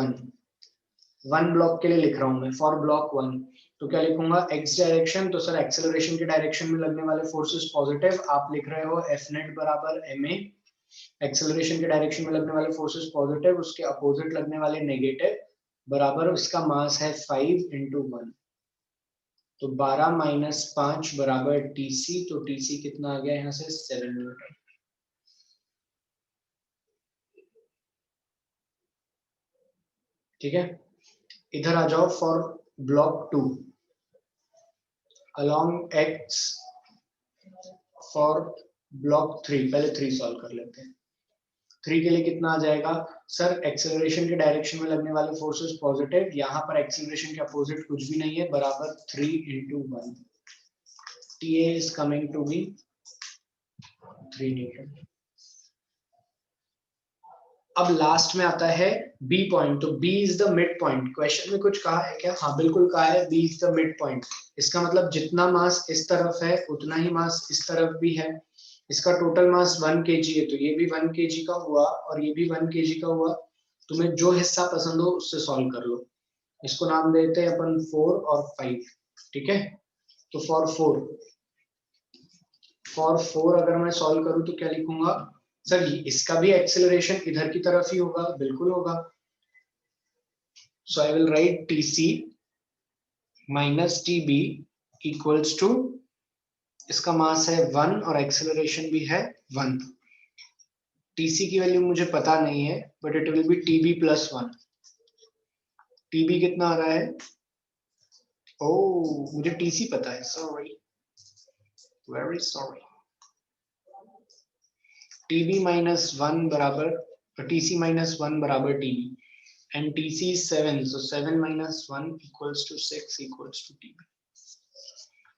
Speaker 1: 1 block के लिए लिख रहा हूं मैं, फॉर ब्लॉक 1। तो क्या लिखूंगा एक्स डायरेक्शन, तो सर एक्सेलरेशन के डायरेक्शन में लगने वाले फोर्सेस पॉजिटिव, आप लिख रहे हो एफ नेट बराबर एम ए। एक्सेलरेशन के डायरेक्शन में लगने वाले फोर्सेस पॉजिटिव, उसके अपोजिट लगने वाले नेगेटिव, बराबर उसका मास है 5 × 1। तो 12 माइनस 5 बराबर TC, तो TC कितना आ गया यहाँ से 7 न्यूटन। ठीक है, इधर आ जाओ for block 2 along x for block 3। पहले 3 सॉल्व कर लेते हैं। 3 के लिए कितना आ जाएगा सर, एक्सेलरेशन के डायरेक्शन में लगने वाले फोर्सेस पॉजिटिव, यहाँ पर एक्सेलरेशन के अपोजिट कुछ भी नहीं है, बराबर 3 × 1। TA is coming to be 3 newton. अब लास्ट में आता है बी पॉइंट, तो B is the mid point. Question में कुछ कहा है क्या? हाँ बिल्कुल कहा है, B is the mid point. इसका मतलब जितना मास इस तरफ है उतना ही मास इस तरफ भी है। इसका टोटल मास 1 kg है, तो ये भी 1 kg का हुआ और ये भी 1 kg का हुआ। तुम्हें जो हिस्सा पसंद हो उससे सॉल्व कर लो। इसको नाम देते हैं अपन 4 और 5। ठीक है, तो फॉर 4 फॉर 4 अगर मैं सॉल्व करूं तो क्या लिखूंगा सर, इसका भी एक्सेलरेशन इधर की तरफ ही होगा, बिल्कुल होगा। So I will write TC minus TB equals to, इसका मास है 1 और एक्सेलरेशन भी है 1। TC की वैल्यू मुझे पता नहीं है, but it will be TB plus 1। TB कितना आ रहा है? ओह, मुझे TC पता है, sorry, very sorry. TB minus 1 बराबर, TC माइनस 1 बराबर TB, and TC is 7, so 7 minus 1 equals to 6 equals to TB।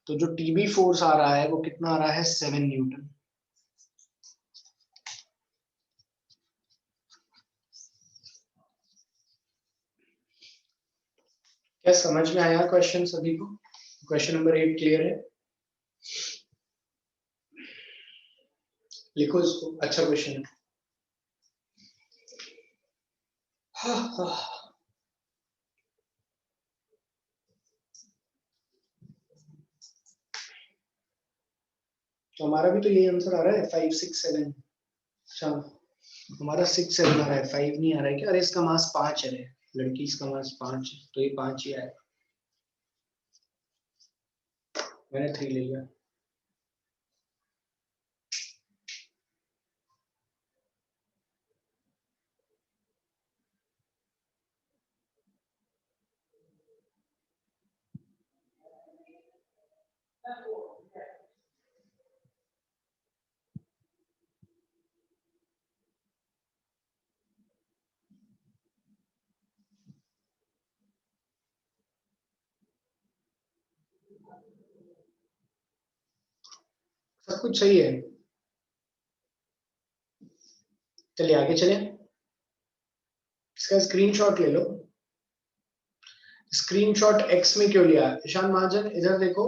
Speaker 1: तो जो TB फोर्स आ रहा है वो कितना आ रहा है? 7 न्यूटन। क्या समझ में आया क्वेश्चन सभी को? क्वेश्चन नंबर 8 क्लियर है? लिखो इसको, अच्छा क्वेश्चन है। तो हमारा भी तो यही आंसर आ रहा है 5 6 7। अच्छा, हमारा 6 7 आ रहा है, 5 नहीं आ रहा है क्या? अरे इसका मास 5 है, लड़की इसका मास 5 है, तो ये 5 ही आएगा। मैंने 3 ले लिया। सब कुछ सही है, चलिए आगे चले। इसका स्क्रीनशॉट ले लो। स्क्रीनशॉट एक्स में क्यों लिया ईशान महाजन? इधर देखो,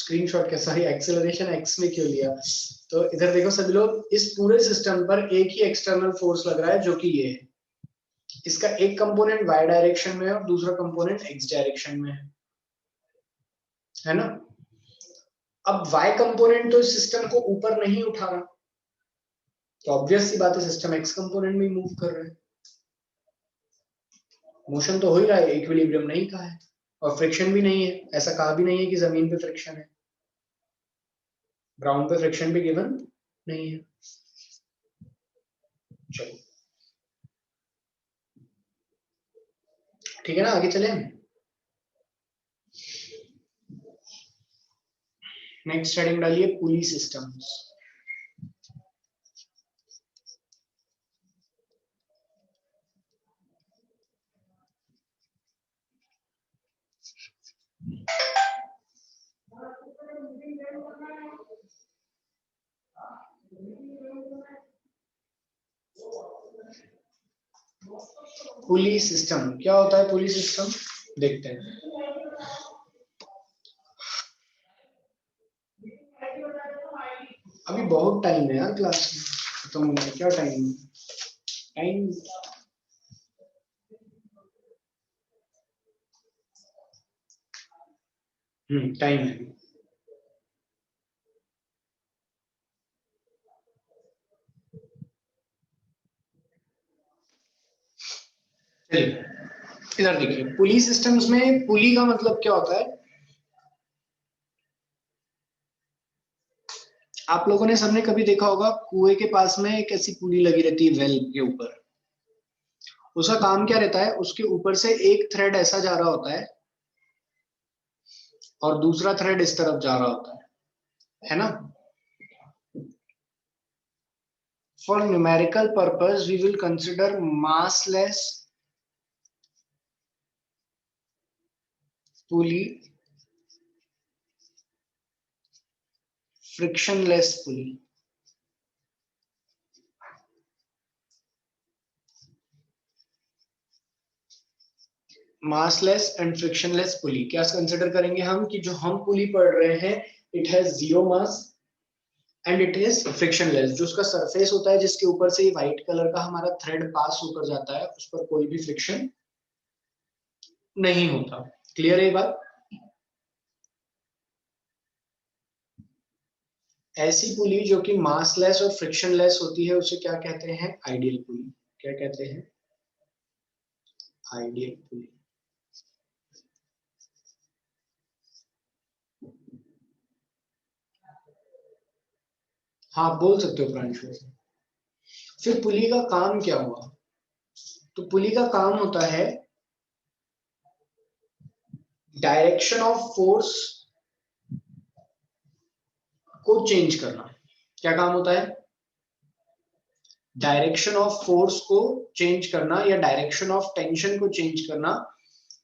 Speaker 1: स्क्रीनशॉट क्या, सॉरी, एक्सेलरेशन एक्स में क्यों लिया? तो इधर देखो सभी लोग, इस पूरे सिस्टम पर एक ही एक्सटर्नल फोर्स लग रहा है जो कि ये है। इसका एक कंपोनेंट y डायरेक्शन में है और दूसरा कंपोनेंट x डायरेक्शन में है ना? अब y कंपोनेंट तो इस सिस्टम को ऊपर नहीं उठा रहा, तो ऑब्वियस सी बात है सिस्टम x कंपोनेंट में मूव कर रहा है। मोशन तो हो ही रहा है, इक्विलिब्रियम नहीं कहा है, और फ्रिक्शन भी नहीं है, ऐसा कहा भी नहीं है कि जमीन पे फ्रिक्शन है, ग्राउंड पे फ्रिक्शन भी गिवन नहीं है। चलो ठीक है ना, आगे चले। नेक्स्ट हेडिंग डालिए पुली सिस्टम्स। पुली सिस्टम क्या होता है? पुली सिस्टम देखते हैं। अभी बहुत टाइम है यार क्लास खत्म होने में, क्या टाइम टाइम टाइम है। चलिए इधर देखिए, पुली सिस्टम्स में पुली का मतलब क्या होता है? आप लोगों ने सबने कभी देखा होगा, कुएं के पास में एक ऐसी पुली लगी रहती है वेल के ऊपर। उसका काम क्या रहता है? उसके ऊपर से एक थ्रेड ऐसा जा रहा होता है और दूसरा थ्रेड इस तरफ जा रहा होता है ना? For numerical purpose we will consider massless pulley, frictionless pulley. massless and frictionless pulley क्या कंसिडर करेंगे हम? कि जो हम पुली पढ़ रहे हैं it has zero mass and it is frictionless. जो उसका सरफेस होता है जिसके ऊपर से व्हाइट कलर का हमारा थ्रेड पास होकर जाता है, उस पर कोई भी फ्रिक्शन नहीं होता। क्लियर है ये बात? ऐसी पुली जो कि मासलेस और फ्रिक्शनलेस होती है उसे क्या कहते हैं? आइडियल पुली। क्या कहते हैं? आइडियल पुली। हाँ बोल सकते हो प्रांशु। फिर पुली का काम क्या हुआ? तो पुली का काम होता है डायरेक्शन ऑफ फोर्स को चेंज करना। क्या काम होता है? डायरेक्शन ऑफ फोर्स को चेंज करना या डायरेक्शन ऑफ टेंशन को चेंज करना,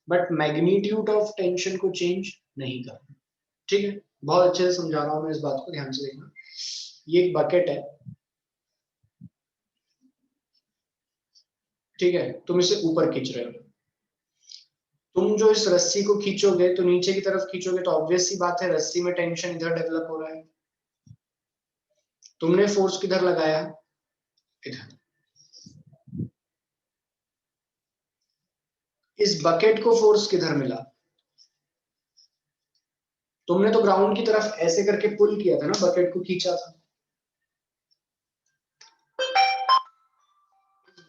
Speaker 1: बट मैग्नीट्यूड ऑफ टेंशन को चेंज नहीं करना। ठीक है, बहुत अच्छे से समझा रहा हूं मैं, इस बात को ध्यान से देखना। ये एक बकेट है, ठीक है, तुम इसे ऊपर खींच रहे हो। तुम जो इस रस्सी को खींचोगे तो नीचे की तरफ खींचोगे तो ऑब्वियस सी बात है रस्सी में टेंशन इधर डेवलप हो रहा है। तुमने फोर्स किधर लगाया? इधर। इस बकेट को फोर्स किधर मिला? तुमने तो ग्राउंड की तरफ ऐसे करके पुल किया था ना, बकेट को खींचा था।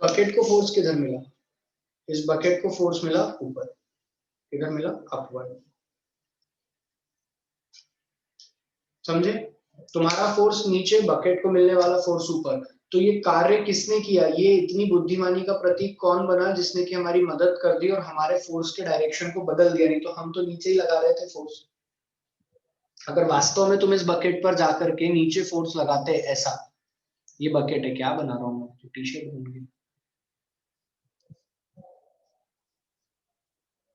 Speaker 1: बकेट को फोर्स किधर मिला? इस बकेट को फोर्स मिला ऊपर। किधर मिला? अपवर्ड। समझे? तुम्हारा फोर्स नीचे, बकेट को मिलने वाला फोर्स ऊपर। तो ये कार्य किसने किया? ये इतनी बुद्धिमानी का प्रतीक कौन बना जिसने कि हमारी मदद कर दी और हमारे फोर्स के डायरेक्शन को बदल दिया? नहीं तो हम तो नीचे ही लगा रहे थे फोर्स। अगर वास्तव में तुम इस बकेट पर जाकर के नीचे फोर्स लगाते ऐसा, ये बकेट है, क्या बना रहा हूं मैं, तो टी शर्ट बन गई।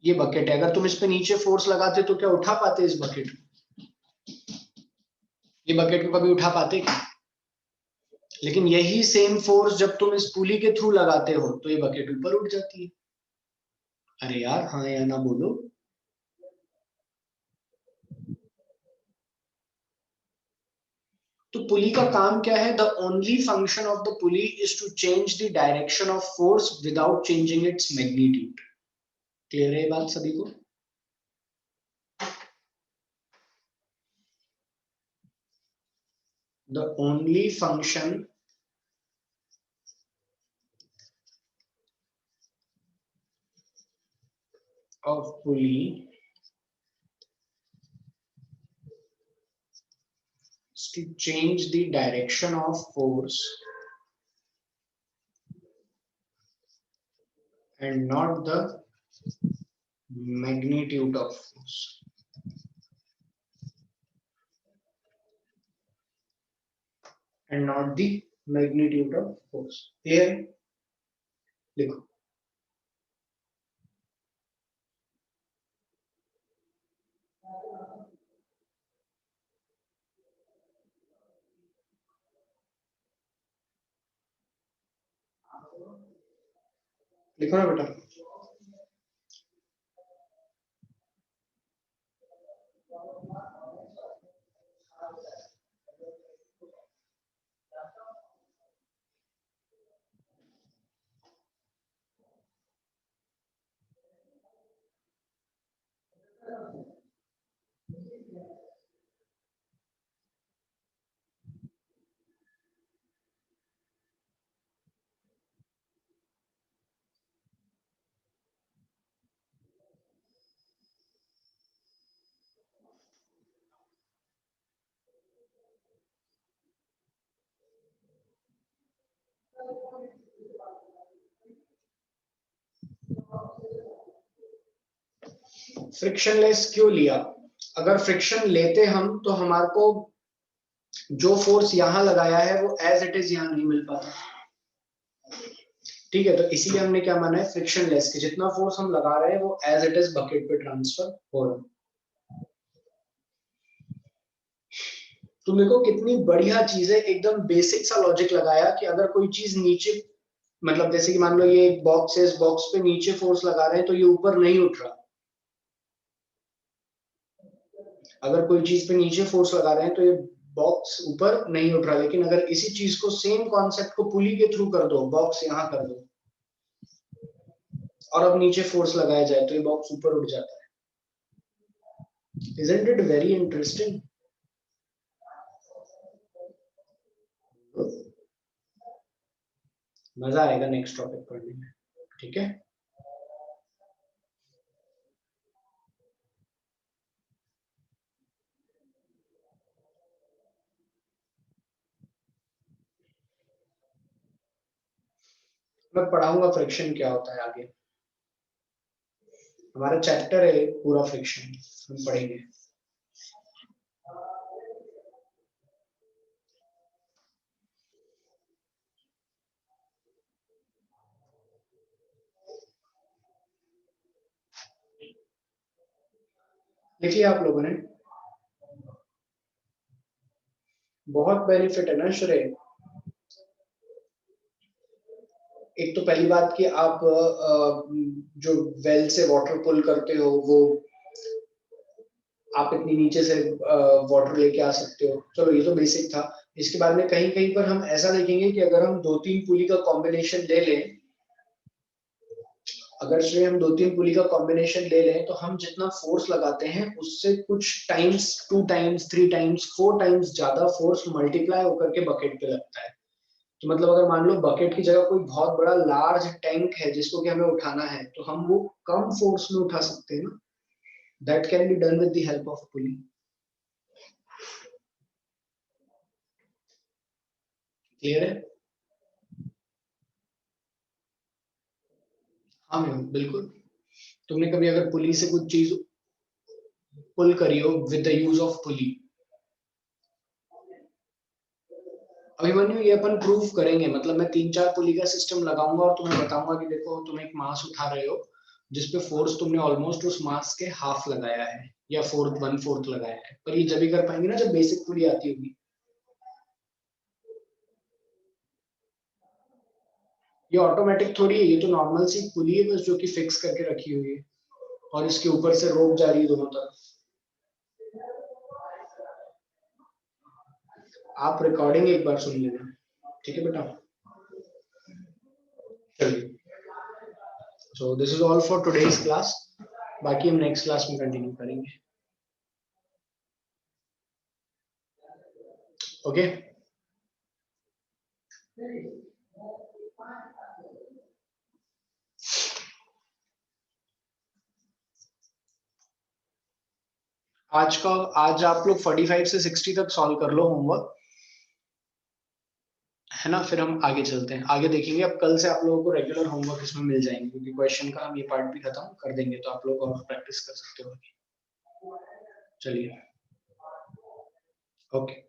Speaker 1: ये बकेट है, अगर तुम इस पे नीचे फोर्स लगाते तो क्या उठा पाते इस बकेट को? ये बकेट को कभी उठा पाते क्या? लेकिन यही सेम फोर्स जब तुम इस पुली के थ्रू लगाते हो तो ये बकेट ऊपर उठ जाती है। अरे यार, हाँ या ना बोलो। तो पुली का काम क्या है? The only function of the pulley is to change the direction of force without changing its magnitude. Clear है ये बात सभी को? The only function of pulley is to change the direction of force and not the magnitude of force. And not the magnitude of force. Here लिखो। लिखो ना बेटा। Frictionless क्यों लिया? अगर फ्रिक्शन लेते हम तो हमारे को जो फोर्स यहां लगाया है वो एज इट इज यहां नहीं मिल पाता। ठीक है, तो इसीलिए हमने क्या माना है? फ्रिक्शनलेस कि जितना फोर्स हम लगा रहे हैं वो एज इट इज बकेट पे ट्रांसफर हो रहा है। तुम देखो कितनी बढ़िया चीज है, एकदम बेसिक सा लॉजिक लगाया कि अगर कोई चीज नीचे, मतलब जैसे कि मान लो ये एक बॉक्स है, इस बॉक्स पे नीचे फोर्स लगा रहे हैं तो ये ऊपर नहीं उठ रहा। अगर कोई चीज पे नीचे फोर्स लगा रहे हैं तो ये बॉक्स ऊपर नहीं उठ रहा। लेकिन अगर इसी चीज को, सेम कॉन्सेप्ट को पुली के थ्रू कर दो, बॉक्स यहां कर दो और अब नीचे फोर्स लगाया जाए तो ये बॉक्स ऊपर उठ जाता है। Isn't it very interesting? मजा आएगा नेक्स्ट टॉपिक पढ़ने में, ठीक है। मैं पढ़ाऊंगा फ्रिक्शन क्या होता है आगे, हमारा चैप्टर है पूरा फ्रिक्शन, हम पढ़ेंगे। देखिए आप लोगों ने, बहुत बेनिफिट है ना श्रेय। एक तो पहली बात कि आप जो वेल से वाटर पुल करते हो, वो आप इतनी नीचे से वाटर लेके आ सकते हो, चलो ये तो बेसिक था। इसके बाद में कहीं कहीं पर हम ऐसा देखेंगे कि अगर हम 2-3 पुली का कॉम्बिनेशन ले लें, अगर श्रेय हम 2-3 पुली का कॉम्बिनेशन ले लें, तो हम जितना फोर्स लगाते हैं उससे कुछ टाइम्स, 2 टाइम्स, 3 टाइम्स, 4 टाइम्स ज्यादा फोर्स मल्टीप्लाई होकर के बकेट पे लगता है। तो मतलब अगर मान लो बकेट की जगह कोई बहुत बड़ा लार्ज टैंक है जिसको कि हमें उठाना है, तो हम वो कम फोर्स में उठा सकते हैं ना। That can be done with the help of pulley. Clear है? हाँ मैम बिल्कुल। तुमने कभी अगर पुली से कुछ चीज पुल करी हो with the use of pulley, Abhimanyu ये अपन प्रूव करेंगे। मतलब मैं 3-4 पुली का सिस्टम लगाऊंगा और तुम्हें बताऊंगा कि देखो तुम एक मास उठा रहे हो जिसपे फोर्स तुमने ऑलमोस्ट उस मास के हाफ लगाया है या फोर्थ 1/4 लगाया है, पर ये जब भी कर पाएंगे ना जब बेसिक पुली आती होगी। ये ऑटोमेटिक थोड़ी है, ये तो नॉर्मल सी पुली है बस, जो कि फिक्स करके रखी हुई है और इसके ऊपर से रोप जा रही है दोनों तरफ। आप रिकॉर्डिंग एक बार सुन लेना, ठीक है बेटा। चलिए, so this is all for today's class, बाकी हम नेक्स्ट क्लास में कंटिन्यू करेंगे। ओके। आज आप लोग 45 से 60 तक सॉल्व कर लो होमवर्क, है ना। फिर हम आगे चलते हैं, आगे देखेंगे। अब कल से आप लोगों को रेगुलर होमवर्क इसमें मिल जाएंगे, क्योंकि क्वेश्चन का हम ये पार्ट भी खत्म कर देंगे, तो आप लोग और प्रैक्टिस कर सकते हो। चलिए, ओके।